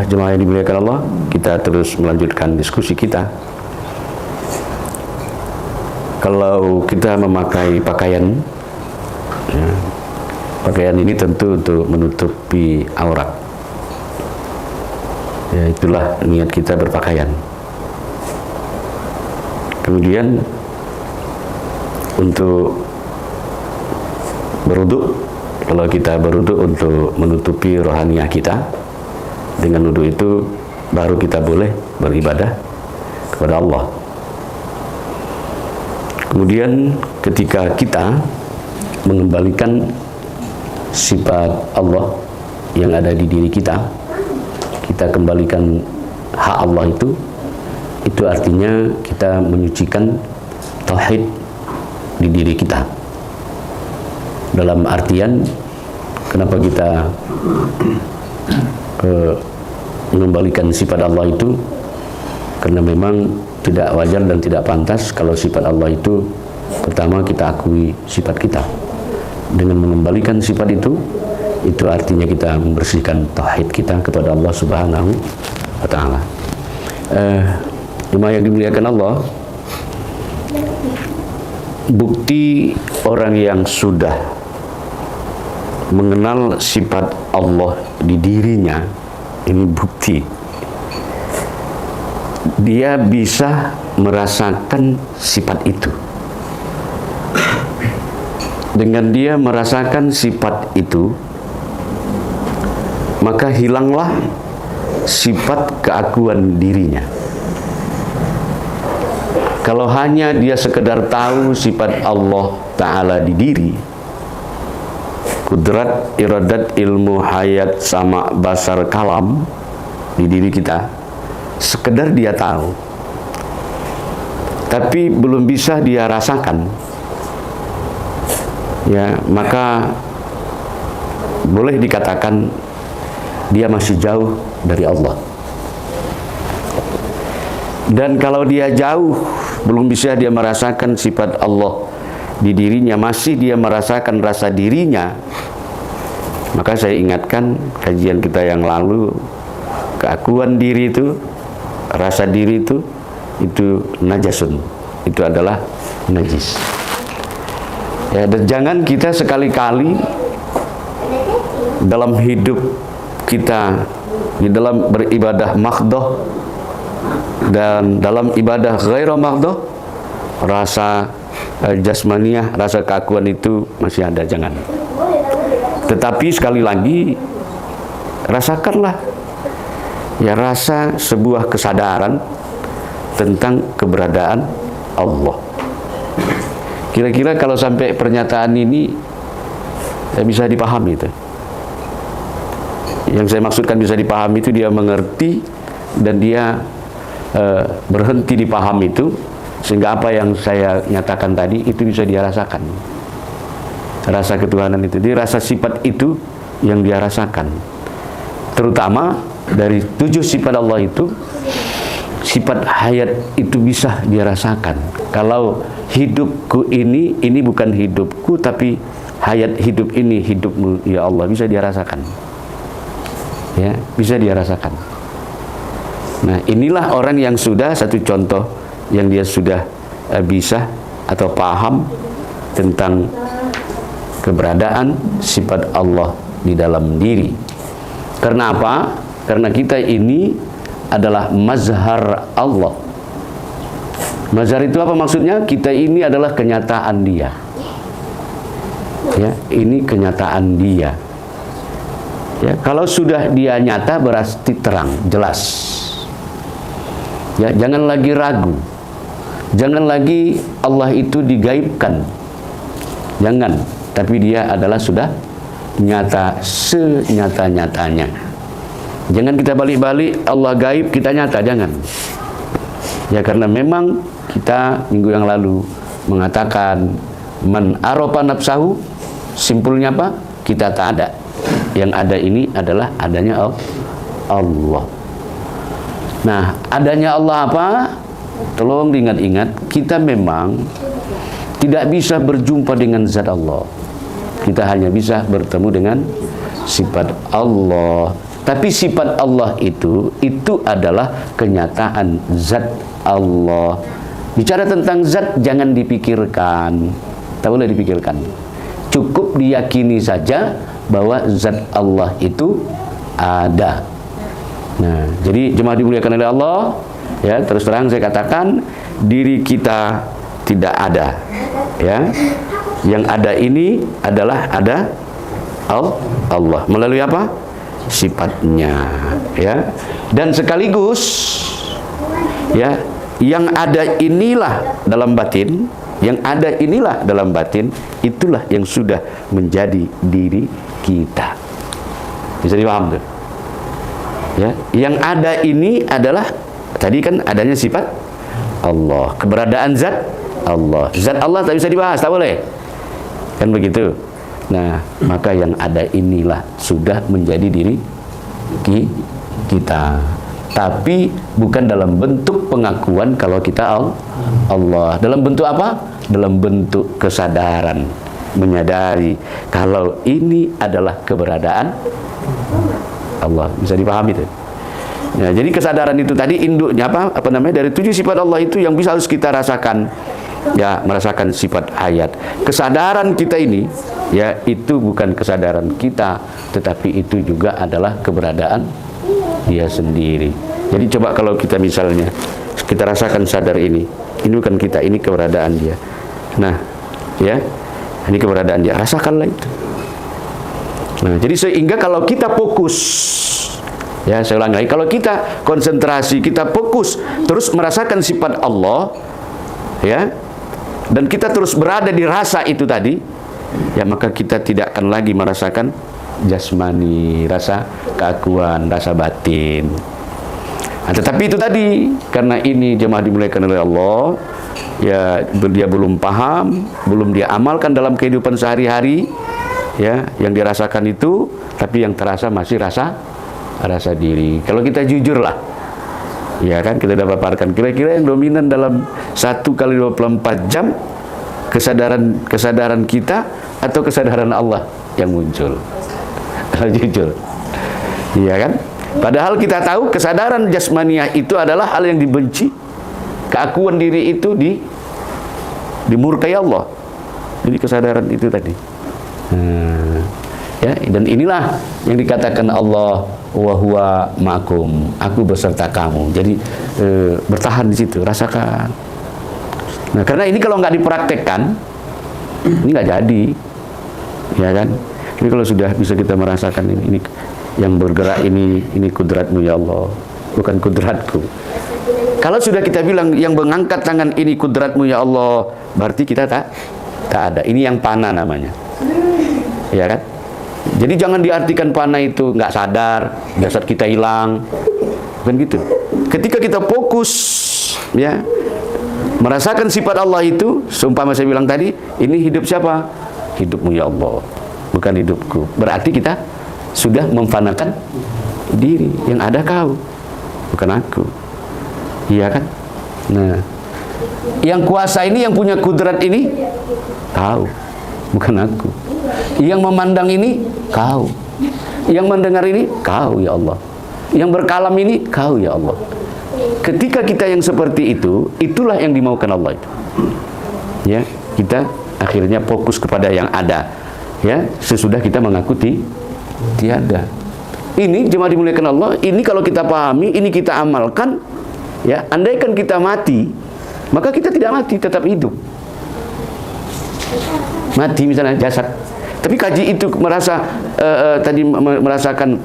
Jemaah yang dimuliakan Allah, kita terus melanjutkan diskusi kita. Kalau kita memakai pakaian, ya, pakaian ini tentu untuk menutupi aurat. Ya, itulah niat kita berpakaian. Kemudian untuk berwudu, kalau kita berwudu untuk menutupi rohaniah kita, dengan wudu itu baru kita boleh beribadah kepada Allah. Kemudian ketika kita mengembalikan sifat Allah yang ada di diri kita, kita kembalikan hak Allah itu artinya kita menyucikan tauhid di diri kita. Dalam artian, kenapa kita mengembalikan sifat Allah itu? Karena memang tidak wajar dan tidak pantas kalau sifat Allah itu pertama kita akui sifat kita. Dengan mengembalikan sifat itu artinya kita membersihkan tauhid kita kepada Allah Subhanahu wa Ta'ala. Jemaah yang dimuliakan Allah, bukti orang yang sudah mengenal sifat Allah di dirinya, ini bukti dia bisa merasakan sifat itu. Dengan dia merasakan sifat itu, maka hilanglah sifat keakuan dirinya. Kalau hanya dia sekedar tahu sifat Allah Ta'ala di diri, kudrat, iradat, ilmu, hayat, sama, basar, kalam di diri kita, sekedar dia tahu, tapi belum bisa dia rasakan, ya, maka boleh dikatakan dia masih jauh dari Allah. Dan kalau dia jauh, belum bisa dia merasakan sifat Allah di dirinya, masih dia merasakan rasa dirinya, maka saya ingatkan kajian kita yang lalu, keakuan diri itu, rasa diri itu najasun, itu adalah najis. Ya, dan jangan kita sekali-kali dalam hidup kita, di dalam beribadah maghdoh dan dalam ibadah ghaira maghdoh, rasa jasmaniyah, rasa keakuan itu masih ada, jangan. Tetapi sekali lagi, rasakanlah ya rasa sebuah kesadaran tentang keberadaan Allah. Kira-kira kalau sampai pernyataan ini bisa dipahami itu. Yang saya maksudkan bisa dipahami itu dia mengerti dan dia berhenti dipaham itu, sehingga apa yang saya nyatakan tadi itu bisa dia rasakan. Rasa ketuhanan itu, dia rasa sifat itu yang dia rasakan. Terutama dari 7 sifat Allah itu, sifat hayat itu bisa dia rasakan. Kalau hidupku ini bukan hidupku, tapi hayat hidup ini hidupmu ya Allah, bisa dia rasakan. Ya, bisa dia rasakan. Nah, inilah orang yang sudah, satu contoh yang dia sudah bisa atau paham tentang keberadaan sifat Allah di dalam diri. Karena apa? Karena kita ini adalah mazhar Allah. Mazhar itu apa maksudnya? Kita ini adalah kenyataan dia. Ya, ini kenyataan dia. Ya, kalau sudah dia nyata berarti terang, jelas. Ya, jangan lagi ragu. Jangan lagi Allah itu digaibkan. Jangan, tapi dia adalah sudah nyata senyata-nyatanya. Jangan kita balik-balik Allah gaib, kita nyata, jangan. Ya, karena memang kita minggu yang lalu mengatakan man arofa nafsahu, simpulnya apa? Kita tak ada. Yang ada ini adalah adanya Allah. Nah, adanya Allah apa? Tolong diingat-ingat, kita memang tidak bisa berjumpa dengan zat Allah. Kita hanya bisa bertemu dengan sifat Allah Tapi sifat Allah itu adalah kenyataan zat Allah. Bicara tentang zat jangan dipikirkan, tak boleh dipikirkan. Cukup diyakini saja bahwa zat Allah itu ada. Nah, jadi jemaah dimuliakan oleh Allah, ya, terus terang saya katakan diri kita tidak ada, ya. Yang ada ini adalah ada Allah melalui apa? Sifatnya, ya. Dan sekaligus, ya, yang ada inilah dalam batin, yang ada inilah dalam batin, itulah yang sudah menjadi diri kita. Bisa dipaham tuh? Ya, yang ada ini adalah tadi kan adanya sifat Allah, keberadaan zat Allah. Zat Allah tak bisa dibahas, tak boleh. Kan begitu. Nah, maka yang ada inilah sudah menjadi diri kita. Tapi bukan dalam bentuk pengakuan kalau kita Allah. Dalam bentuk apa? Dalam bentuk kesadaran, menyadari kalau ini adalah keberadaan Allah. Bisa dipahami itu? Ya, jadi kesadaran itu tadi induknya apa namanya, dari 7 sifat Allah itu yang bisa harus kita rasakan. Ya, merasakan sifat hayat. Kesadaran kita ini, ya, itu bukan kesadaran kita, tetapi itu juga adalah keberadaan dia sendiri. Jadi coba kalau kita misalnya kita rasakan sadar ini bukan kita, ini keberadaan dia. Nah, ya, ini keberadaan dia, rasakanlah itu. Nah, jadi sehingga kalau kita fokus, ya, saya ulang lagi, kalau kita konsentrasi, kita fokus terus merasakan sifat Allah, ya, dan kita terus berada di rasa itu tadi, ya, maka kita tidak akan lagi merasakan jasmani, rasa keakuan, rasa batin. Nah, tetapi itu tadi, karena ini jemaah dimuliakan oleh Allah, ya, dia belum paham, belum dia amalkan dalam kehidupan sehari-hari, ya, yang dirasakan itu, tapi yang terasa masih rasa diri. Kalau kita jujur lah, ya kan, kita dapat paparkan kira-kira yang dominan dalam 1 kali 24 jam kesadaran kita atau kesadaran Allah yang muncul. Kalau jujur, iya kan? Padahal kita tahu kesadaran jasmaniah itu adalah hal yang dibenci, keakuan diri itu dimurkai Allah. Jadi kesadaran itu tadi, ya, dan inilah yang dikatakan Allah, wa huwa ma'akum, aku beserta kamu. Jadi bertahan di situ, rasakan. Nah, karena ini kalau nggak dipraktekkan, ini nggak jadi, ya kan? Ini kalau sudah bisa kita merasakan ini yang bergerak ini kudratmu ya Allah, bukan kudratku. Kalau sudah kita bilang yang mengangkat tangan ini kudratmu ya Allah, berarti kita tak ada. Ini yang panah namanya, ya kan? Jadi jangan diartikan panah itu nggak sadar, jasad kita hilang, bukan gitu. Ketika kita fokus, ya, merasakan sifat Allah itu, seumpama saya bilang tadi, ini hidup siapa? Hidupmu ya Allah, bukan hidupku. Berarti kita sudah memfanakan diri, yang ada kau, bukan aku, iya kan? Nah, yang kuasa ini, yang punya kudrat ini, kau, bukan aku. Yang memandang ini, kau. Yang mendengar ini, kau ya Allah. Yang berkalam ini, kau ya Allah. Ketika kita yang seperti itu, itulah yang dimaukan Allah itu. Ya, kita akhirnya fokus kepada yang ada. Ya, sesudah kita mengaku tiada. Ini jemaah dimuliakan Allah, ini kalau kita pahami, ini kita amalkan, ya, andaikan kita mati, maka kita tidak mati, tetap hidup. Mati misalnya jasad, tapi kaji itu tadi merasakan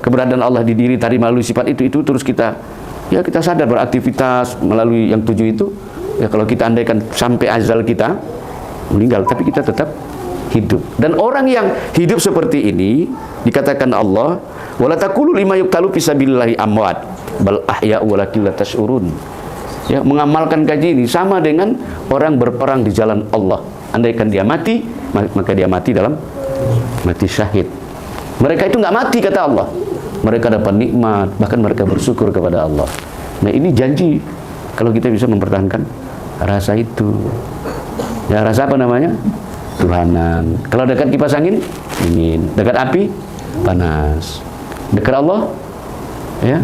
keberadaan Allah di diri tadi melalui sifat itu terus kita, ya, kita sadar beraktivitas melalui yang 7 itu, ya, kalau kita andaikan sampai azal kita meninggal, tapi kita tetap hidup. Dan orang yang hidup seperti ini dikatakan Allah, wala taqulu lima yuqtalu fi sabilillahi amwat bal ahya'u walakin la tash'urun. Ya, mengamalkan kaji ini sama dengan orang berperang di jalan Allah. Andaikan dia mati, maka dia mati dalam mati syahid. Mereka itu nggak mati kata Allah. Mereka dapat nikmat, bahkan mereka bersyukur kepada Allah. Nah, ini janji kalau kita bisa mempertahankan rasa itu. Ya, rasa apa namanya? Tuhanan. Kalau dekat kipas angin, dingin. Dekat api, panas. Dekat Allah, ya.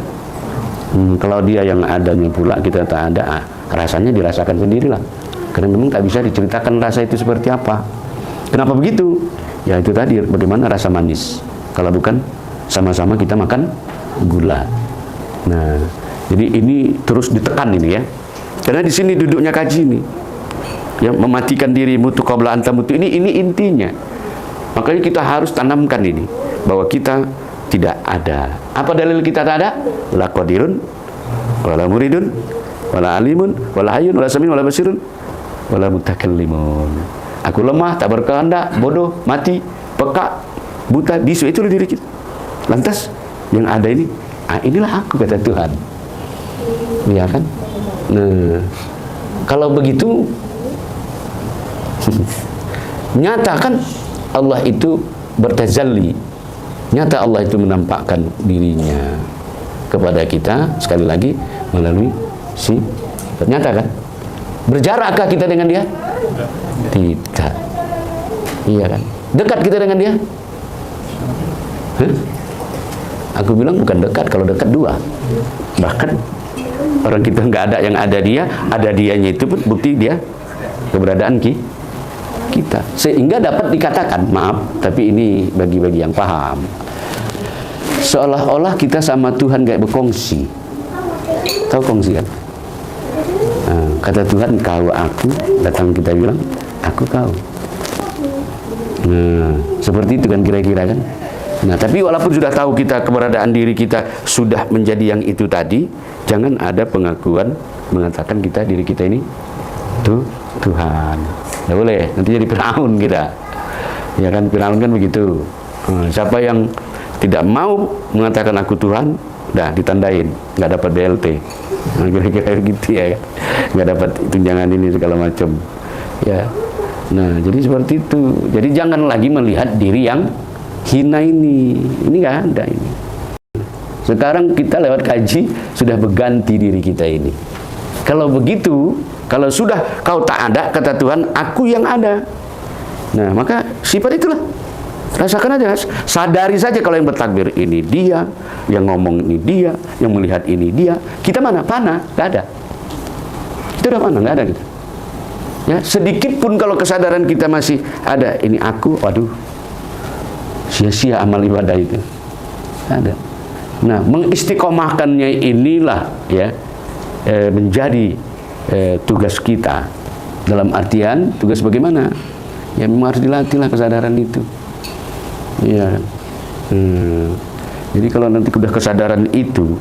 Kalau dia yang adanya pula kita tak ada, rasanya dirasakan sendirilah. Karena memang tak bisa diceritakan rasa itu seperti apa. Kenapa begitu? Ya itu tadi, bagaimana rasa manis kalau bukan sama-sama kita makan gula. Nah, jadi ini terus ditekan ini ya. Karena di sini duduknya kaji ini. Ya, mematikan dirimu tu qabla antamutu, ini intinya. Makanya kita harus tanamkan ini bahwa kita tidak ada. Apa dalil kita tak ada? La qadirun, wala muridun, wala alimun, wala hayyun, wala samin, wala basirun, wala mutakallimun. Aku lemah, tak berkehendak, bodoh, mati, peka, buta, bisu, itu diri kita. Lantas yang ada ini, inilah aku, kata Tuhan. Iya kan? Nah, kalau begitu nyata kan Allah itu bertazalli. Nyata Allah itu menampakkan dirinya kepada kita sekali lagi melalui nyata kan? Berjarakkah kita dengan dia? Tidak. Iya kan? Dekat kita dengan dia? Aku bilang bukan dekat, kalau dekat dua. Bahkan orang kita nggak ada yang ada dia, ada dianya itu pun bukti dia keberadaan kita. Sehingga dapat dikatakan, maaf, tapi ini bagi-bagi yang paham, seolah-olah kita sama Tuhan kayak berkongsi. Tahu kongsi kan? Nah, kata Tuhan, kau aku, datang kita bilang, aku kau. Nah, seperti itu kan kira-kira kan? Nah, tapi walaupun sudah tahu kita keberadaan diri kita sudah menjadi yang itu tadi, jangan ada pengakuan mengatakan diri kita ini Tuhan. Tidak boleh, nanti jadi Firaun kita. Ya kan, Firaun kan begitu. Siapa yang tidak mau mengatakan aku Tuhan, dah ditandain, nggak dapat BLT. Nah, kira-kira gitu ya, nggak dapat tunjangan ini segala macam. Ya, nah jadi seperti itu. Jadi jangan lagi melihat diri yang hina ini nggak ada ini. Sekarang kita lewat kaji sudah berganti diri kita ini. Kalau begitu, kalau sudah kau tak ada, kata Tuhan, aku yang ada. Nah, maka sifat itulah. Rasakan aja, sadari saja kalau yang bertakbir ini dia, yang ngomong ini dia, yang melihat ini dia. Kita mana? Pana, nggak ada. Kita udah mana? Nggak ada kita. Ya, sedikit pun kalau kesadaran kita masih ada, ini aku, waduh, sia-sia amal ibadah itu. Ada. Nah, mengistiqomahkannya inilah ya menjadi tugas kita. Dalam artian tugas bagaimana? Ya memang harus dilatihlah kesadaran itu. Ya. Jadi kalau nanti sudah kesadaran itu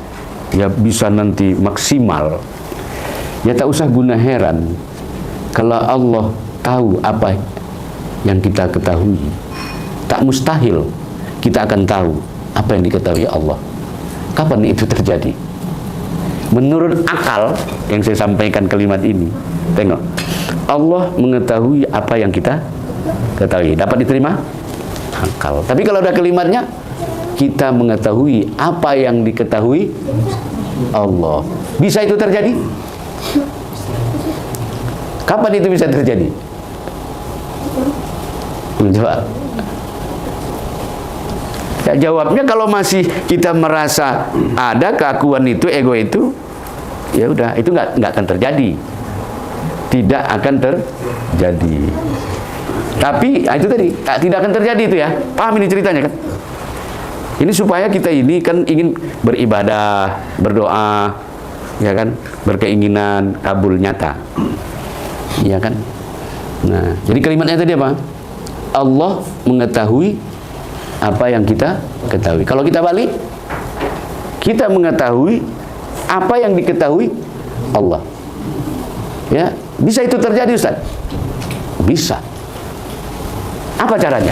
ya bisa nanti maksimal. Ya tak usah guna heran kalau Allah tahu apa yang kita ketahui. Tak mustahil kita akan tahu apa yang diketahui Allah. Kapan itu terjadi? Menurut akal yang saya sampaikan kalimat ini, tengok, Allah mengetahui apa yang kita ketahui. Dapat diterima? Akal. Tapi kalau ada kalimatnya, kita mengetahui apa yang diketahui Allah. Bisa itu terjadi? Kapan itu bisa terjadi? Coba. Ya, jawabnya kalau masih kita merasa ada keakuan itu, ego itu, ya udah, itu nggak akan terjadi, tidak akan terjadi. Tapi itu tadi tidak akan terjadi itu ya, paham ini ceritanya kan? Ini supaya kita ini kan ingin beribadah, berdoa, ya kan, berkeinginan kabul nyata, ya kan? Nah, jadi kalimatnya tadi apa? Allah mengetahui apa yang kita ketahui. Kalau kita balik, kita mengetahui apa yang diketahui Allah. Ya, bisa itu terjadi, Ustaz? Bisa. Apa caranya?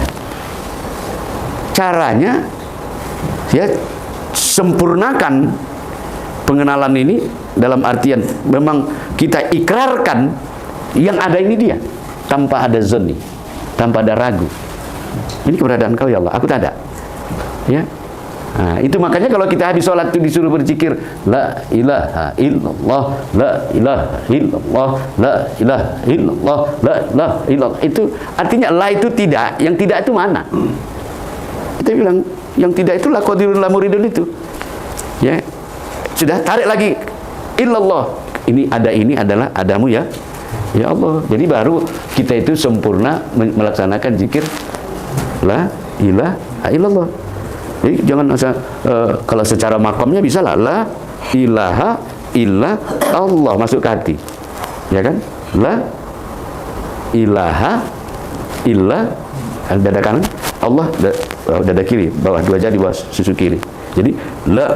Caranya ya sempurnakan pengenalan ini dalam artian memang kita ikrarkan yang ada ini dia, tanpa ada zonni, tanpa ada ragu. Ini keberadaan kau ya Allah, aku tak ada. Ya. Nah, itu makanya kalau kita habis sholat itu disuruh berzikir la ilaha illallah, la ilaha illallah, la ilaha illallah, la ilaha illallah. Itu artinya la itu tidak, yang tidak itu mana? Kita bilang Yang tidak itu la qadirun la muridun itu. Ya. Sudah tarik lagi illallah. Ini adalah adamu ya. Ya Allah. Jadi baru kita itu sempurna melaksanakan zikir la ilaha illallah. Jadi jangan kalau secara makamnya bisa lah la ilaha illa Allah masuk ke hati. Ya kan? La ilaha illa dada kanan, Allah dada kiri, bawah dua jari bawah susu kiri. Jadi la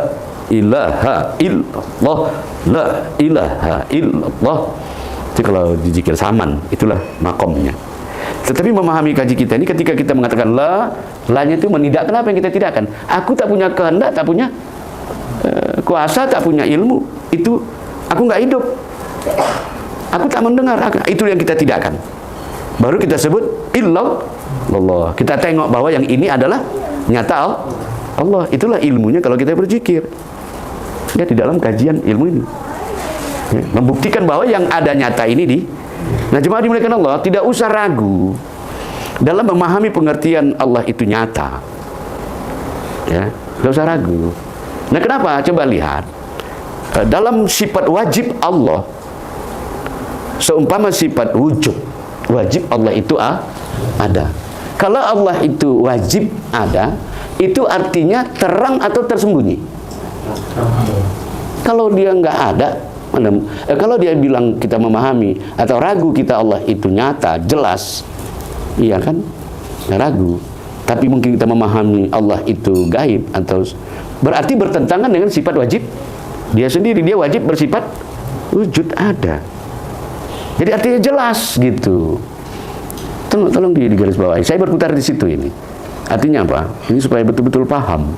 ilaha illallah, la ilaha illallah. Itu kalau dizikir saman, itulah makomnya. Tetapi memahami kaji kita ini, ketika kita mengatakan la-nya itu menidakkan apa yang kita tidakkan. Aku tak punya kehendak, tak punya kuasa, tak punya ilmu. Itu aku nggak hidup. Aku tak mendengar. Itu yang kita tidakkan. Baru kita sebut illallah. Kita tengok bahwa yang ini adalah nyata Allah. Itulah ilmunya kalau kita berzikir. Ya, di dalam kajian ilmu ini. Ya, membuktikan bahwa yang ada nyata ini Nah, jemaah dimuliakan Allah, tidak usah ragu dalam memahami pengertian Allah itu nyata. Ya, tidak usah ragu. Nah, kenapa? Coba lihat. Dalam sifat wajib Allah, seumpama sifat wujud, wajib Allah itu ada. Kalau Allah itu wajib ada, itu artinya terang atau tersembunyi? Kalau dia nggak ada, kalau dia bilang kita memahami atau ragu kita Allah itu nyata, jelas, iya kan? Nggak ragu. Tapi mungkin kita memahami Allah itu gaib, atau berarti bertentangan dengan sifat wajib dia sendiri. Dia wajib bersifat wujud ada. Jadi artinya jelas gitu. Tolong di garis bawahi. Saya berputar di situ ini. Artinya apa? Ini supaya betul-betul paham.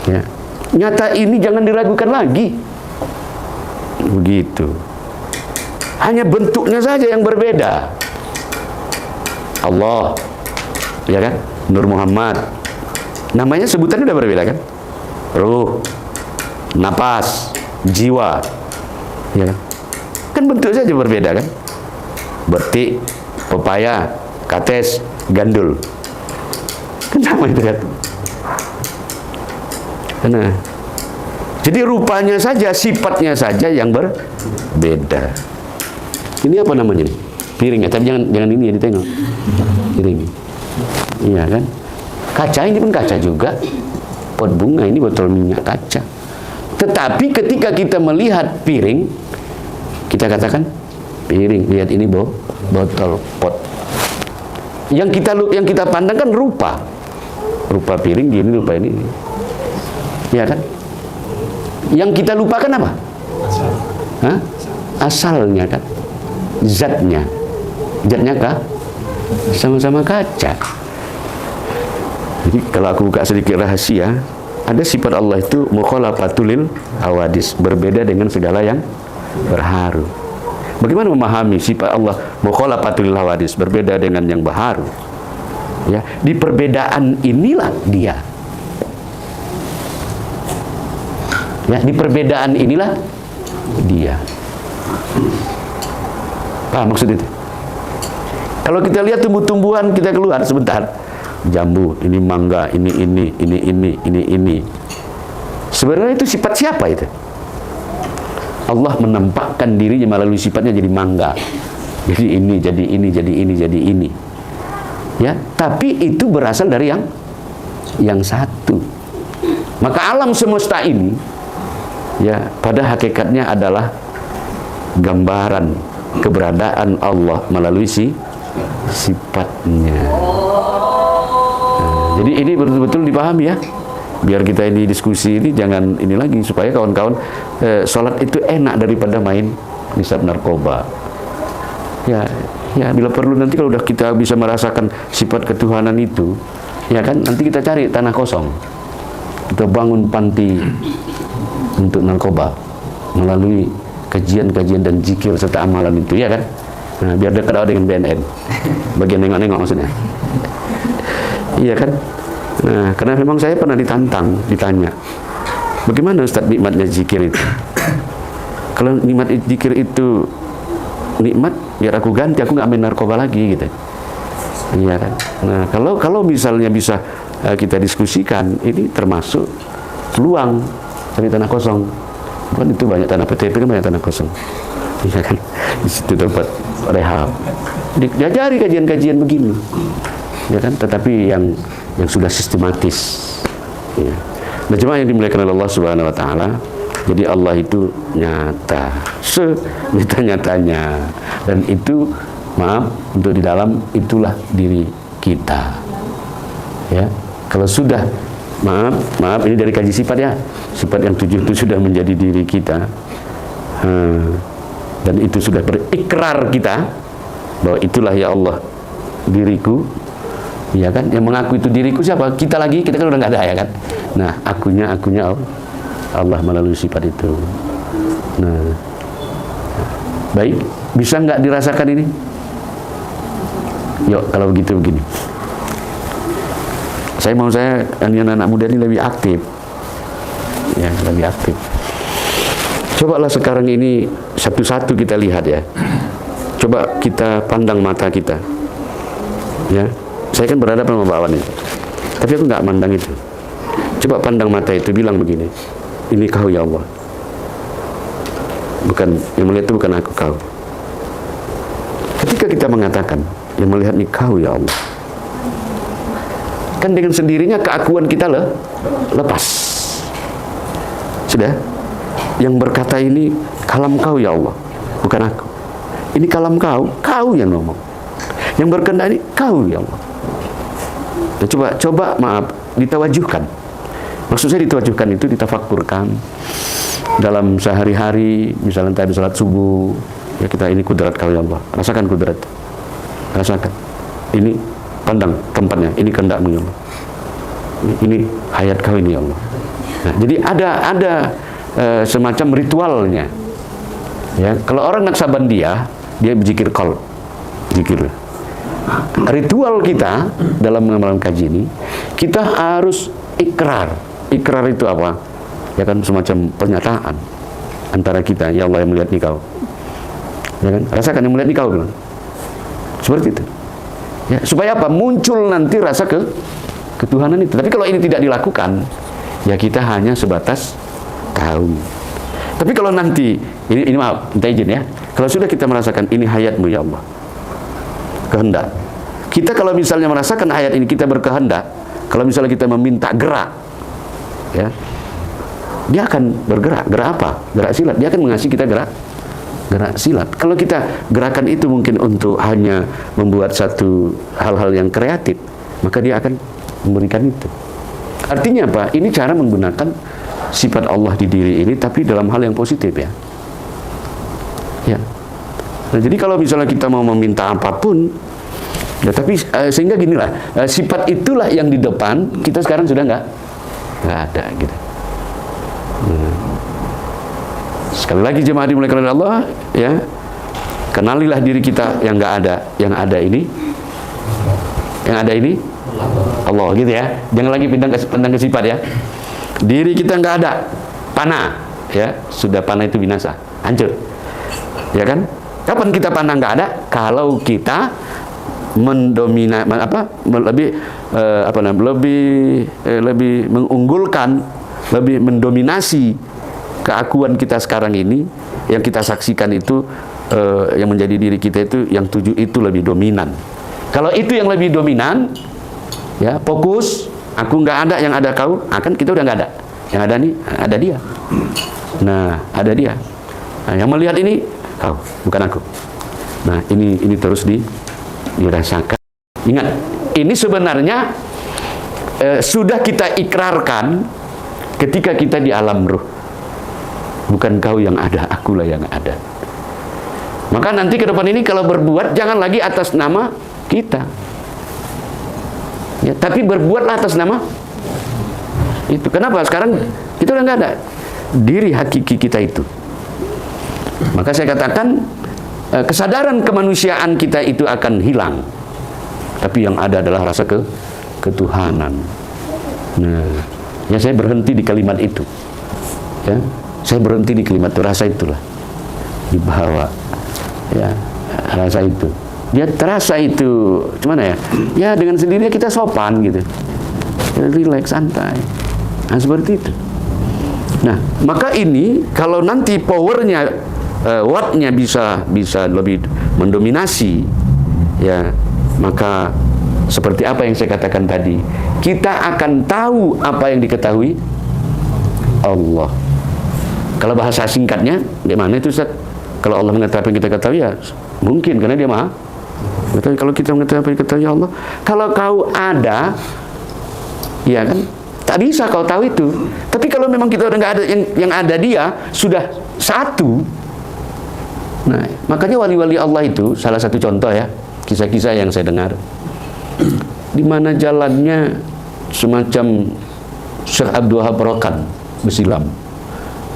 Ya. Nyata ini jangan diragukan lagi. Begitu. Hanya bentuknya saja yang berbeda. Allah, ya kan? Nur Muhammad. Namanya sebutannya udah berbeda kan? Ruh, napas, jiwa, ya kan? Kan bentuk saja berbeda kan? Betik, pepaya, kates, gandul. Kan sama itu kan? Nah, jadi rupanya saja, sifatnya saja yang berbeda. Ini apa namanya nih? Piring ya, tapi jangan ini ya, ditengok. Piring. Iya kan? Kaca ini pun kaca juga. Pot bunga ini botol minyak kaca. Tetapi ketika kita melihat piring, kita katakan piring. Lihat ini botol, pot. Yang kita pandang kan rupa. Rupa piring gini, rupa ini. Iya kan? Yang kita lupakan apa? Hah? Asalnya kan? Zatnya kah? Sama-sama kaca. Jadi kalau aku buka sedikit rahasia, ada sifat Allah itu mukhalafatul hawadis, berbeda dengan segala yang berharu. Bagaimana memahami sifat Allah mukhalafatul hawadis, berbeda dengan yang berharu? Ya, di perbedaan inilah dia. Ya, di perbedaan inilah dia. Paham maksud itu? Kalau kita lihat tumbuh-tumbuhan, kita keluar sebentar. Jambu, ini mangga, ini. Sebenarnya itu sifat siapa itu? Allah menampakkan dirinya melalui sifatnya jadi mangga. Jadi ini. Ya, tapi itu berasal dari yang satu. Maka alam semesta ini, ya, pada hakikatnya adalah gambaran keberadaan Allah melalui sifatnya. Nah, jadi ini betul-betul dipahami ya. Biar kita ini diskusi ini jangan ini lagi, supaya kawan-kawan sholat itu enak daripada main nisab narkoba. Ya, bila perlu nanti kalau udah kita bisa merasakan sifat ketuhanan itu, ya kan, nanti kita cari tanah kosong. Kita bangun panti untuk narkoba melalui kajian-kajian dan zikir serta amalan itu, ya kan? Nah, biar dekat dengan BNN. Bagian nengok-nengok maksudnya. Iya kan? Nah, karena memang saya pernah ditanya, bagaimana Ustaz nikmatnya zikir itu? Kalau nikmat zikir itu nikmat, biar aku ganti, aku nggak main narkoba lagi gitu. Iya kan? Nah, kalau misalnya bisa kita diskusikan, ini termasuk peluang cari tanah kosong. Bukan itu banyak tanah PTP kan banyak tanah kosong. Iya kan? Di situ tempat rehab. Diajari kajian-kajian begini. Ya kan? Tetapi yang sudah sistematis. Ya. Nah, cuma yang dimuliakan oleh Allah Subhanahu wa taala, jadi Allah itu nyata, senyata-nyatanya, dan itu maaf untuk di dalam itulah diri kita. Ya, kalau sudah maaf ini dari kaji sifat ya, sifat yang 7 itu sudah menjadi diri kita, dan itu sudah berikrar kita bahwa itulah ya Allah diriku. Iya kan, yang mengaku itu diriku siapa? Kita lagi, kita kan udah nggak ada ya kan. Nah, akunya Allah melalui sifat itu. Nah, baik, bisa nggak dirasakan ini? Yuk, kalau begitu begini. Saya anak muda ini lebih aktif, ya lebih aktif. Cobalah sekarang ini satu-satu kita lihat ya. Coba kita pandang mata kita, ya. Saya kan berhadapan sama Pak Wan itu, tapi aku nggak mandang itu. Coba pandang mata itu, bilang begini, ini kau ya Allah. Bukan, yang melihat itu bukan aku, kau. Ketika kita mengatakan, yang melihat ini kau ya Allah, kan dengan sendirinya keakuan kita lepas. Sudah? Yang berkata ini kalam kau ya Allah, bukan aku. Ini kalam kau yang ngomong. Yang berkehendak ini kau ya Allah. Nah, coba maaf, ditawajuhkan. Maksud saya ditawajuhkan itu ditafakkurkan dalam sehari-hari, misalnya tadi salat subuh, ya kita ini kudrat kau ya Allah. Rasakan kudrat. Rasakan. Ini pandang tempatnya, ini kehendakmu ya Allah. Ini hayat kau ini ya Allah. Nah, jadi ada semacam ritualnya. Ya, kalau orang Naksabandia, dia berzikir qalb, zikir. Ritual kita dalam mengamalkan kaji ini, kita harus ikrar. Ikrar itu apa? Ya kan, semacam pernyataan antara kita, ya Allah yang melihat nih kau. Ya kan? Rasakan yang melihat nih kau bilang. Seperti itu. Ya, supaya apa? Muncul nanti rasa ketuhanan itu. Tapi kalau ini tidak dilakukan, ya kita hanya sebatas tahu. Tapi kalau nanti ini maaf, minta izin ya. Kalau sudah kita merasakan ini hayatmu ya Allah, kehendak. Kita kalau misalnya merasakan hayat ini, kita berkehendak. Kalau misalnya kita meminta gerak, ya, dia akan bergerak. Gerak apa? Gerak silat. Dia akan mengasihi kita gerak silat. Kalau kita gerakan itu mungkin untuk hanya membuat satu hal-hal yang kreatif, maka dia akan memberikan itu. Artinya apa? Ini cara menggunakan sifat Allah di diri ini, tapi dalam hal yang positif ya. Ya. Nah, jadi kalau misalnya kita mau meminta apapun, ya tapi sehingga ginilah, sifat itulah yang di depan kita sekarang sudah nggak ada gitu. Sekali lagi jemaah dimuliakan oleh Allah, ya, kenalilah diri kita yang nggak ada, yang ada ini Allah gitu ya. Jangan lagi pandang ke sifat ya. Diri kita nggak ada, panah, ya sudah panah itu binasa, hancur, ya kan? Kapan kita pandang nggak ada? Kalau kita lebih mengunggulkan, lebih mendominasi keakuan kita sekarang ini, yang kita saksikan itu, yang menjadi diri kita itu, yang 7 itu lebih dominan. Kalau itu yang lebih dominan, ya fokus, aku nggak ada, yang ada kau, akan kita udah nggak ada. Yang ada nih, ada dia. Nah, ada dia. Nah, yang melihat ini kau, bukan aku. Nah, ini terus dirasakan. Ingat, ini sebenarnya sudah kita ikrarkan ketika kita di alam ruh. Bukan kau yang ada, akulah yang ada. Maka nanti ke depan ini kalau berbuat, jangan lagi atas nama kita. Ya, tapi berbuatlah atas nama itu. Kenapa? Sekarang kita udah nggak ada diri hakiki kita itu. Maka saya katakan kesadaran kemanusiaan kita itu akan hilang. Tapi yang ada adalah rasa ketuhanan. Nah, ya saya berhenti di kalimat itu. Ya, saya berhenti di kalimat itu, rasa itulah dibawa. Ya, rasa itu. Dia terasa itu, gimana ya? Ya dengan sendirinya kita sopan gitu. relax, santai. Nah, seperti itu. Nah, maka ini kalau nanti powernya, wattnya bisa lebih mendominasi, ya, maka seperti apa yang saya katakan tadi, kita akan tahu apa yang diketahui Allah. Kalau bahasa singkatnya, gimana itu Ustaz? Kalau Allah mengetahui apa yang kita ketahui, ya mungkin karena Dia Maha. Kalau kita mengetahui apa yang diketahui Allah, kalau kau ada, ya kan, tak bisa kau tahu itu. Tapi kalau memang kita udah nggak ada, yang ada Dia sudah satu. Nah, makanya wali-wali Allah itu salah satu contoh ya, kisah-kisah yang saya dengar, di mana jalannya semacam Syekh Abdul Wahab Rokan bersilam.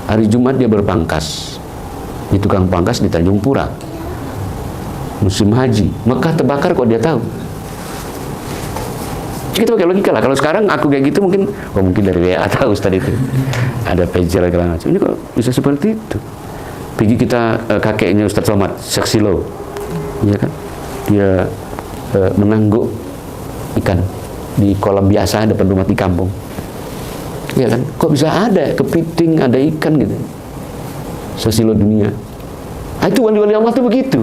Hari Jumat dia berpangkas di tukang pangkas di Tanjung Pura, musim haji. Mekah terbakar kok dia tahu. Kita pakai logika lah. Kalau sekarang aku kayak gitu mungkin dari WA tahu Ustaz itu ada pager segala macam. Ini kok bisa seperti itu. Pergi kita kakeknya Ustaz Somad Saksilo, ya kan, dia menangguk ikan di kolam biasa depan rumah di kampung, ya kan, kok bisa ada kepiting, ada ikan gitu, sesilo dunia. Nah, itu wali-wali Allah tuh begitu.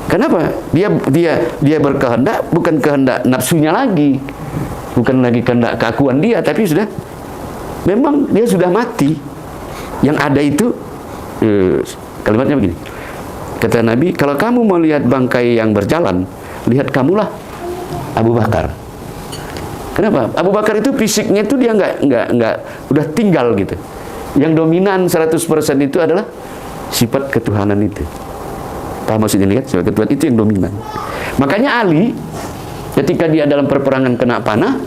Kenapa? Dia berkehendak, bukan kehendak nafsunya lagi, bukan lagi kehendak keakuan dia, tapi sudah memang dia sudah mati. Yang ada itu kalimatnya begini, kata Nabi, kalau kamu mau lihat bangkai yang berjalan, lihat kamulah Abu Bakar. Kenapa? Abu Bakar itu fisiknya itu dia nggak udah tinggal gitu. Yang dominan 100% itu adalah sifat ketuhanan itu. Paham maksudnya lihat? Sifat ketuhanan itu yang dominan. Makanya Ali ketika dia dalam perperangan kena panah,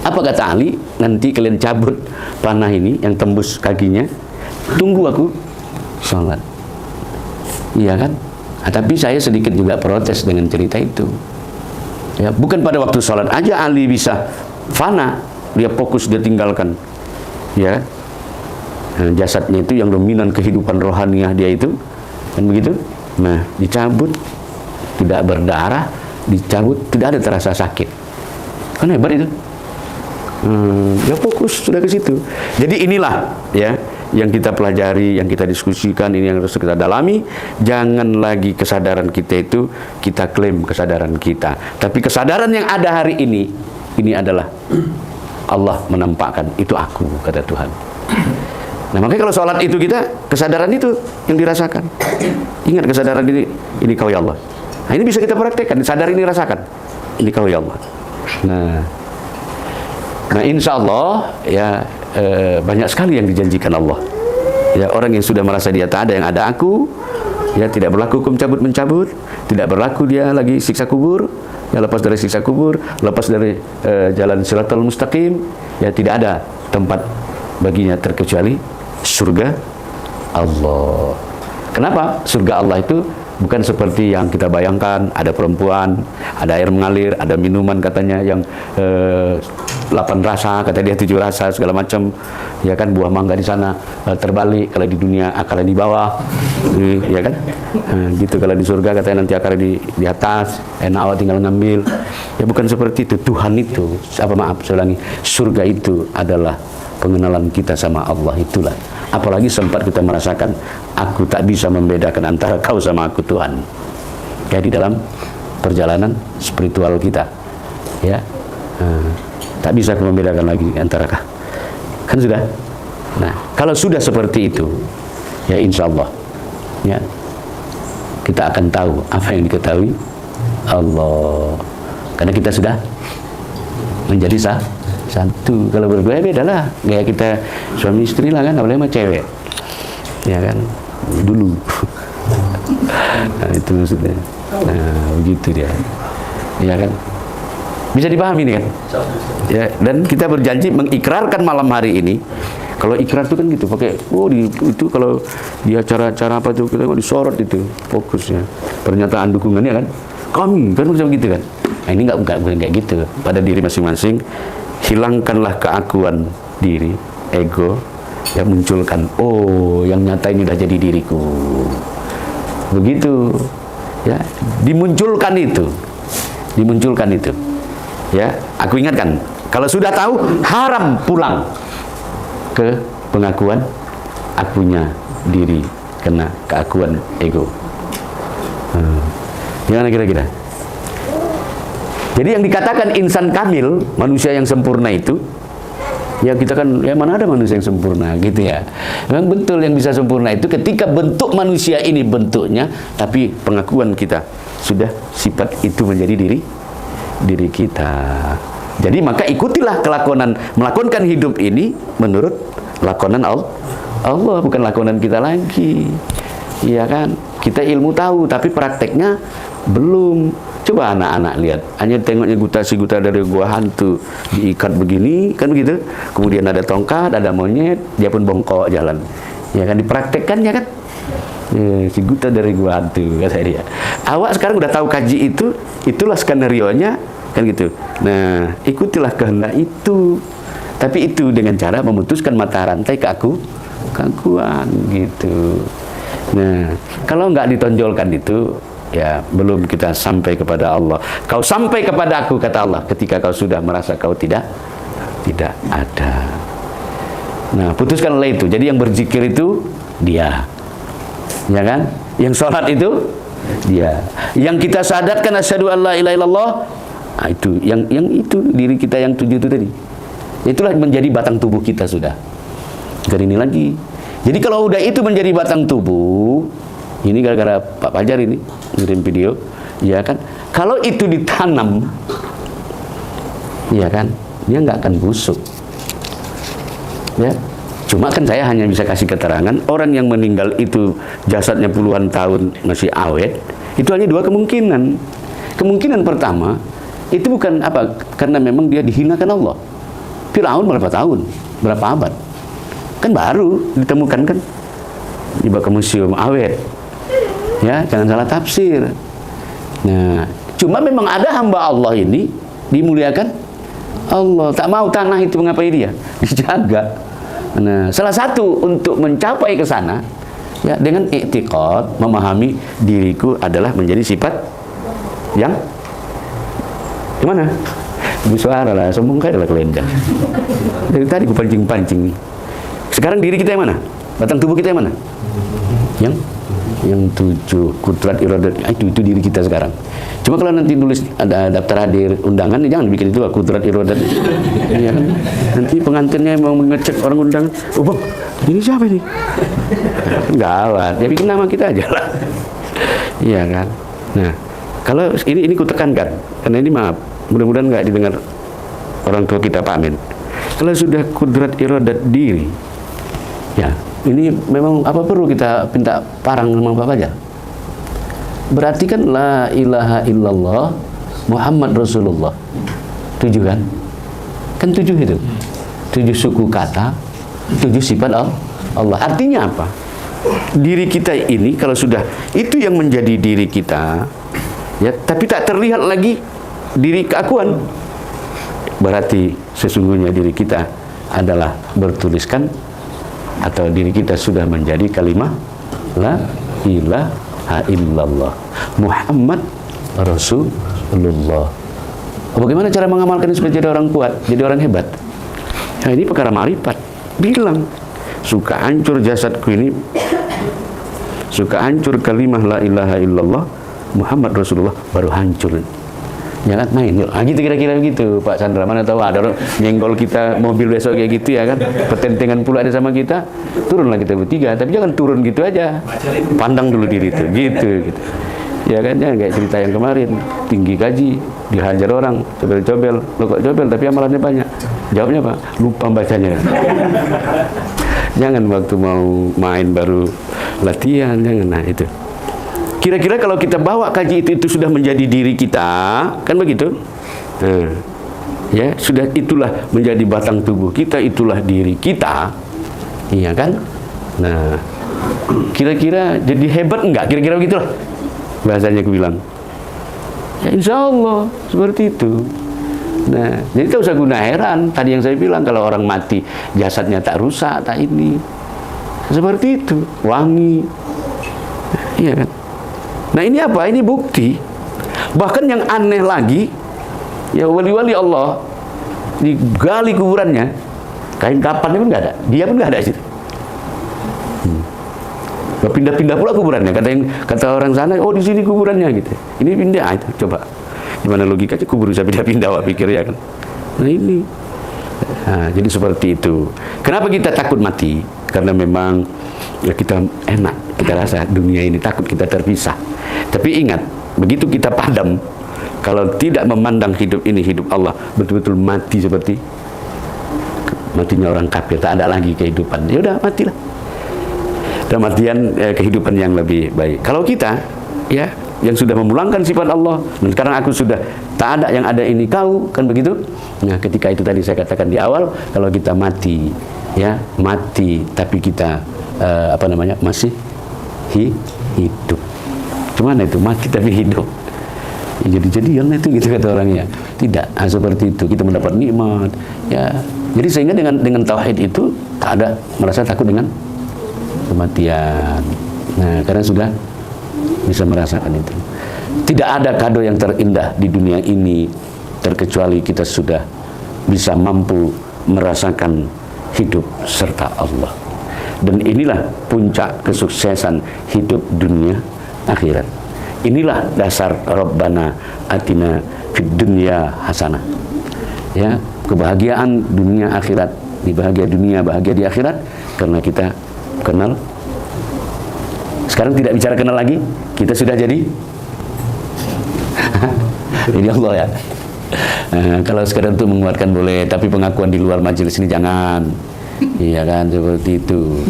apa kata Ali? Nanti kalian cabut panah ini yang tembus kakinya, tunggu aku sholat. Iya kan? Nah, tapi saya sedikit juga protes dengan cerita itu. Ya, bukan pada waktu sholat aja Ali bisa fana, dia fokus, dia tinggalkan, ya, nah, jasadnya itu yang dominan kehidupan rohaniah dia itu, kan begitu. Nah, dicabut, tidak berdarah, dicabut, tidak ada terasa sakit. Kan hebat itu. Ya fokus sudah ke situ. Jadi inilah ya yang kita pelajari, yang kita diskusikan, ini yang harus kita dalami. Jangan lagi kesadaran kita itu kita klaim kesadaran kita, tapi kesadaran yang ada hari ini adalah Allah menampakkan itu aku, kata Tuhan. Nah, makanya kalau sholat itu kita kesadaran itu yang dirasakan. Ingat kesadaran ini kau ya Allah. Nah, ini bisa kita praktekkan, sadar ini rasakan. Ini kau ya Allah. Nah, insya Allah ya banyak sekali yang dijanjikan Allah. Ya, orang yang sudah merasa dia tak ada, yang ada aku, ya tidak berlaku hukum cabut mencabut, tidak berlaku dia lagi siksa kubur, ya lepas dari siksa kubur, lepas dari jalan Shiratal Mustaqim, ya tidak ada tempat baginya terkecuali surga Allah. Kenapa? Surga Allah itu bukan seperti yang kita bayangkan, ada perempuan, ada air mengalir, ada minuman katanya yang 8 rasa, kata dia 7 rasa, segala macam. Ya kan, buah mangga di sana terbalik, kalau di dunia akarnya di bawah, ya kan? Gitu kalau di surga katanya nanti akarnya di atas, enak Allah tinggal ngambil. Ya bukan seperti itu. Tuhan itu, saya ulangi, surga itu adalah pengenalan kita sama Allah itulah. Apalagi sempat kita merasakan, aku tak bisa membedakan antara kau sama aku Tuhan. Ya, di dalam perjalanan spiritual kita, ya, tak bisa membedakan lagi antara kau. Kan sudah. Nah, kalau sudah seperti itu, ya insya Allah, ya, kita akan tahu apa yang diketahui Allah. Karena kita sudah menjadi satu. Kalau berdua beda lah, kayak kita suami istri lah kan, apalagi sama cewek, ya kan, dulu. Nah, itu maksudnya. Nah, begitu dia, ya kan, bisa dipahami nih kan, ya. Dan kita berjanji mengikrarkan malam hari ini. Kalau ikrar itu kan gitu, pakai itu kalau di acara-acara apa tuh kita disorot itu fokusnya, pernyataan dukungannya kan, kami kan bisa begitu kan. Nah, ini nggak kayak gitu. Pada diri masing-masing, hilangkanlah keakuan diri, ego, ya, munculkan, oh yang nyata ini udah jadi diriku, begitu, ya, dimunculkan itu, Ya, aku ingatkan, kalau sudah tahu haram pulang ke pengakuan akunya diri, kena keakuan ego. Gimana kira-kira? Jadi yang dikatakan insan kamil, manusia yang sempurna itu, ya kita kan, ya mana ada manusia yang sempurna gitu ya. Memang betul yang bisa sempurna itu ketika bentuk manusia ini bentuknya, tapi pengakuan kita sudah sifat itu menjadi diri kita. Jadi maka ikutilah kelakonan, melakonkan hidup ini menurut lakonan Allah, bukan lakonan kita lagi. Iya kan? Kita ilmu tahu, tapi prakteknya belum. Coba anak-anak lihat, hanya tengoknya gutasi-guta dari gua hantu diikat begini, kan begitu. Kemudian ada tongkat, ada monyet, dia pun bongkok jalan. Ya kan, dipraktekkan ya kan? Si guta dari gua hantu, kata dia. Awak sekarang udah tahu kaji itu, itulah skenario-nya, kan gitu. Nah, ikutilah kehendak itu. Tapi itu dengan cara memutuskan mata rantai keakuan gitu. Nah, kalau nggak ditonjolkan itu, ya belum kita sampai kepada Allah. Kau sampai kepada aku, kata Allah, ketika kau sudah merasa kau tidak ada. Nah, putuskanlah itu. Jadi yang berzikir itu dia, ya kan? Yang sholat itu dia. Yang kita sadarkan asyhadu an la ilaha illallah, nah, itu yang itu diri kita yang 7 itu tadi. Itulah menjadi batang tubuh kita sudah. Dari ini lagi. Jadi kalau udah itu menjadi batang tubuh, ini gara-gara Pak Fajar ini ngirim video, ya kan? Kalau itu ditanam, ya kan, dia nggak akan busuk. Ya, cuma kan saya hanya bisa kasih keterangan orang yang meninggal itu jasadnya puluhan tahun masih awet. Itu hanya 2 kemungkinan. Kemungkinan pertama itu bukan apa, karena memang dia dihinakan Allah. Firaun berapa tahun, berapa abad, kan baru ditemukan kan, dibawa ke museum awet. Ya, jangan salah tafsir. Nah, cuma memang ada hamba Allah ini dimuliakan Allah, tak mau tanah itu mengapai dia, dijaga. Nah, salah satu untuk mencapai ke sana, ya dengan i'tiqad, memahami diriku adalah menjadi sifat yang gimana? Ibu suara lah, sombong kayak lah kelenjar. Dari tadi ku pancing-pancing. Sekarang diri kita yang mana? Batang tubuh kita yang mana? Yang 7 kudrat iradat, itu diri kita sekarang. Cuma kalau nanti nulis ada daftar hadir undangan, jangan bikin itu kudrat iradat. Ya kan? Nanti pengantinnya mau mengecek orang undangan, oh bang, ini siapa ini? Gawat, ya bikin nama kita aja lah. Iya kan? Nah, kalau ini ku tekankan, karena ini maaf, mudah-mudahan nggak didengar orang tua kita Pak Amin. Kalau sudah kudrat iradat diri, ya ini memang apa perlu kita minta parang sama Pak Fajar? Berarti kan la ilaha illallah Muhammad Rasulullah 7 kan? Kan 7 itu 7 suku kata, 7 sifat Allah. Artinya apa? Diri kita ini kalau sudah itu yang menjadi diri kita, ya, tapi tak terlihat lagi diri keakuan, berarti sesungguhnya diri kita adalah bertuliskan atau diri kita sudah menjadi kalimat la ilaha illallah Muhammad Rasulullah. Bagaimana cara mengamalkan ini supaya jadi orang kuat, jadi orang hebat? Nah, ini perkara ma'rifat. Bilang, suka hancur jasadku ini, suka hancur kalimat la ilaha illallah Muhammad Rasulullah, baru hancur. Jangan main. Nah, gitu kira-kira begitu Pak Chandra. Mana tahu ada orang nyenggol kita mobil besok kayak gitu ya kan, pertentangan pula ada sama kita, turunlah kita bertiga. Tapi jangan turun gitu aja, pandang dulu diri itu gitu. Ya kan, jangan kayak cerita yang kemarin, tinggi gaji dihajar orang, cobel-cobel, lo kok cobel tapi amalannya banyak. Jawabnya Pak, lupa bacanya. Jangan waktu mau main baru latihan, jangan. Nah itu. Kira-kira kalau kita bawa kaji itu sudah menjadi diri kita, kan begitu? Nah, ya sudah, itulah menjadi batang tubuh kita, itulah diri kita, iya kan? Nah, kira-kira jadi hebat enggak? Kira-kira begitulah bahasanya aku bilang. Ya insya Allah seperti itu. Nah, jadi tak usah guna heran. Tadi yang saya bilang kalau orang mati jasadnya tak rusak, tak ini, seperti itu, wangi, iya kan? Nah ini apa? Ini bukti. Bahkan yang aneh lagi, Ya wali-wali Allah digali kuburannya, kain kapannya pun nggak ada, dia pun nggak ada di situ. Pindah-pindah pula kuburannya. Kata orang sana, oh di sini kuburannya gitu. Ini pindah, itu coba. Gimana logikanya kubur bisa pindah-pindah, Wak, pikir ya kan? Nah ini. Nah, jadi seperti itu. Kenapa kita takut mati? Karena memang ya kita enak, kita rasa dunia ini takut kita terpisah. Tapi ingat, begitu kita padam, kalau tidak memandang hidup ini hidup Allah, betul-betul mati seperti matinya orang kafir, tak ada lagi kehidupan. Ya udah matilah. Kematian kehidupan yang lebih baik. Kalau kita ya yang sudah memulangkan sifat Allah, dan sekarang aku sudah tak ada, yang ada ini kau, kan begitu. Nah ketika itu tadi saya katakan di awal, kalau kita mati ya mati tapi kita masih hidup. Gimana itu mati tapi hidup? Ya, jadi itu gitu kata orangnya. Tidak seperti itu, kita mendapat nikmat ya. Jadi sehingga dengan tauhid itu tak ada merasa takut dengan kematian. Nah, karena sudah bisa merasakan itu. Tidak ada kado yang terindah di dunia ini terkecuali kita sudah bisa mampu merasakan hidup serta Allah. Dan inilah puncak kesuksesan hidup dunia akhirat. Inilah dasar Rabbana atina fid dunya hasanah. Ya, kebahagiaan dunia akhirat, di bahagia dunia, bahagia di akhirat karena kita kenal. Sekarang tidak bicara kenal lagi, kita sudah jadi ini Allah ya. Kalau sekarang itu menguatkan boleh, tapi pengakuan di luar majelis ini jangan. Iya kan, seperti itu.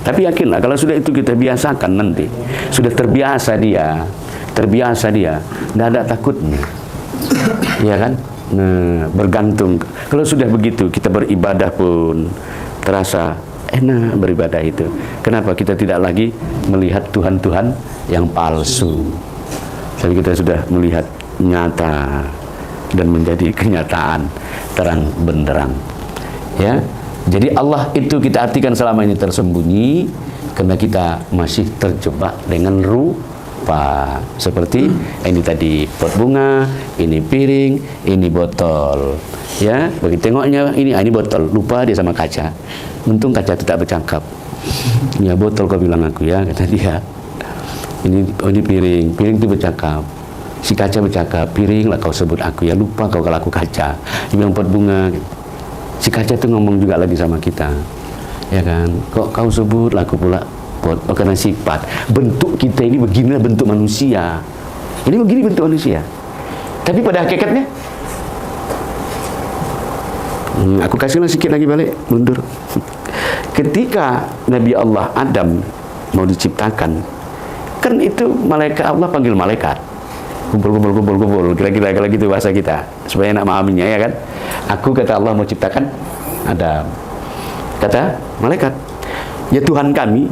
Tapi yakinlah kalau sudah itu kita biasakan nanti, sudah terbiasa dia, nggak ada takutnya. Iya kan? Nah, bergantung. Kalau sudah begitu, kita beribadah pun terasa enak beribadah itu. Kenapa kita tidak lagi melihat Tuhan-Tuhan yang palsu? Tapi kita sudah melihat nyata dan menjadi kenyataan terang benderang. Ya, jadi Allah itu kita artikan selama ini tersembunyi karena kita masih terjebak dengan rupa. Seperti ini tadi pot bunga, ini piring, ini botol. Ya, bagi tengoknya ini botol, lupa dia sama kaca. Untung kaca itu tak bercakap. Ya botol kau bilang aku ya, kata dia. Ini piring itu bercakap. Si kaca bercakap, piring lah kau sebut aku ya, lupa kau kalau aku kaca. Dia bilang pot bunga. Si kaca itu ngomong juga lagi sama kita, ya kan? Kok kau sebut lah aku pula pot? Oh, karena sifat. Bentuk kita ini beginilah bentuk manusia. Ini begini bentuk manusia. Tapi pada hakikatnya, aku kasihlah sedikit lagi balik, mundur. Ketika Nabi Allah Adam mau diciptakan, kan itu malaikat Allah panggil malaikat, kumpul, kira-kira kalau gitu bahasa kita, supaya enak memahaminya ya kan. Aku kata Allah mau ciptakan Adam, kata malaikat, ya Tuhan kami,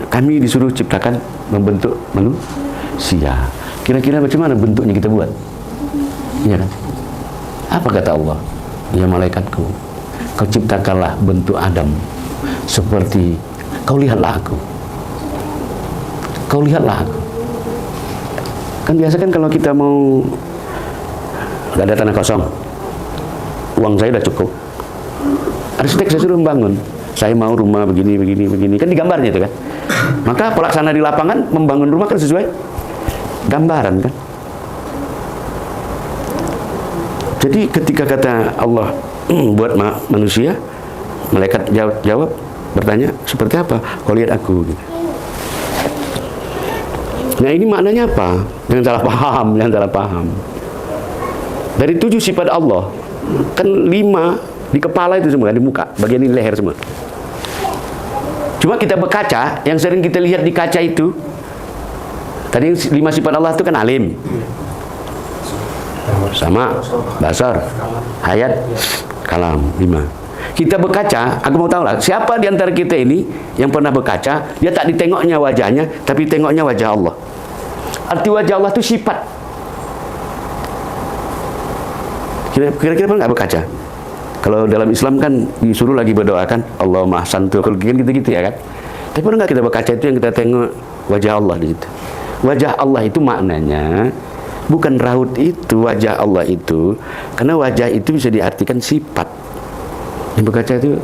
kami disuruh ciptakan membentuk manusia. Kira-kira bagaimana bentuknya kita buat? Iya kan? Apa kata Allah? Ya malaikatku, kau ciptakanlah bentuk Adam seperti kau lihatlah aku. Kau lihatlah aku. Kan biasa kan kalau kita mau gak ada tanah kosong, uang saya udah cukup, arsitek saya suruh membangun, saya mau rumah begini kan digambarnya itu kan. Maka pelaksana di lapangan membangun rumah kan sesuai gambaran kan. Jadi ketika kata Allah buat manusia, malaikat jawab bertanya seperti apa? Kau lihat aku gitu. Nah ini maknanya apa? Jangan salah paham. Dari 7 sifat Allah, kan 5 di kepala itu semua, di muka, bagian ini leher semua. Cuma kita berkaca, yang sering kita lihat di kaca itu, tadi 5 sifat Allah itu kan alim, sama, basar, hayat, kalam, 5. Kita berkaca, aku mau tahu lah, siapa di antara kita ini yang pernah berkaca, dia tak ditengoknya wajahnya, tapi tengoknya wajah Allah. Arti wajah Allah itu sifat. Kira-kira pernah nggak berkaca? Kalau dalam Islam kan disuruh lagi berdoakan, Allahumma ahsantu khuluqi, gitu-gitu ya kan. Tapi pernah nggak kita berkaca itu yang kita tengok wajah Allah di situ? Wajah Allah itu maknanya bukan raut itu wajah Allah itu, karena wajah itu bisa diartikan sifat. Yang berkaca itu,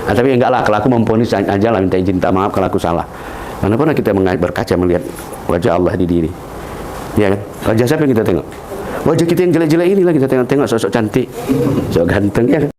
tapi enggak lah, kalau aku memponis aja lah, minta izin, tak maaf kalau aku salah. Mana pernah kita berkaca melihat wajah Allah di diri, ya kan? Wajah siapa yang kita tengok? Wajah kita yang jelek-jelek ini lah kita tengok-tengok, sosok cantik, sosok ganteng, ya kan?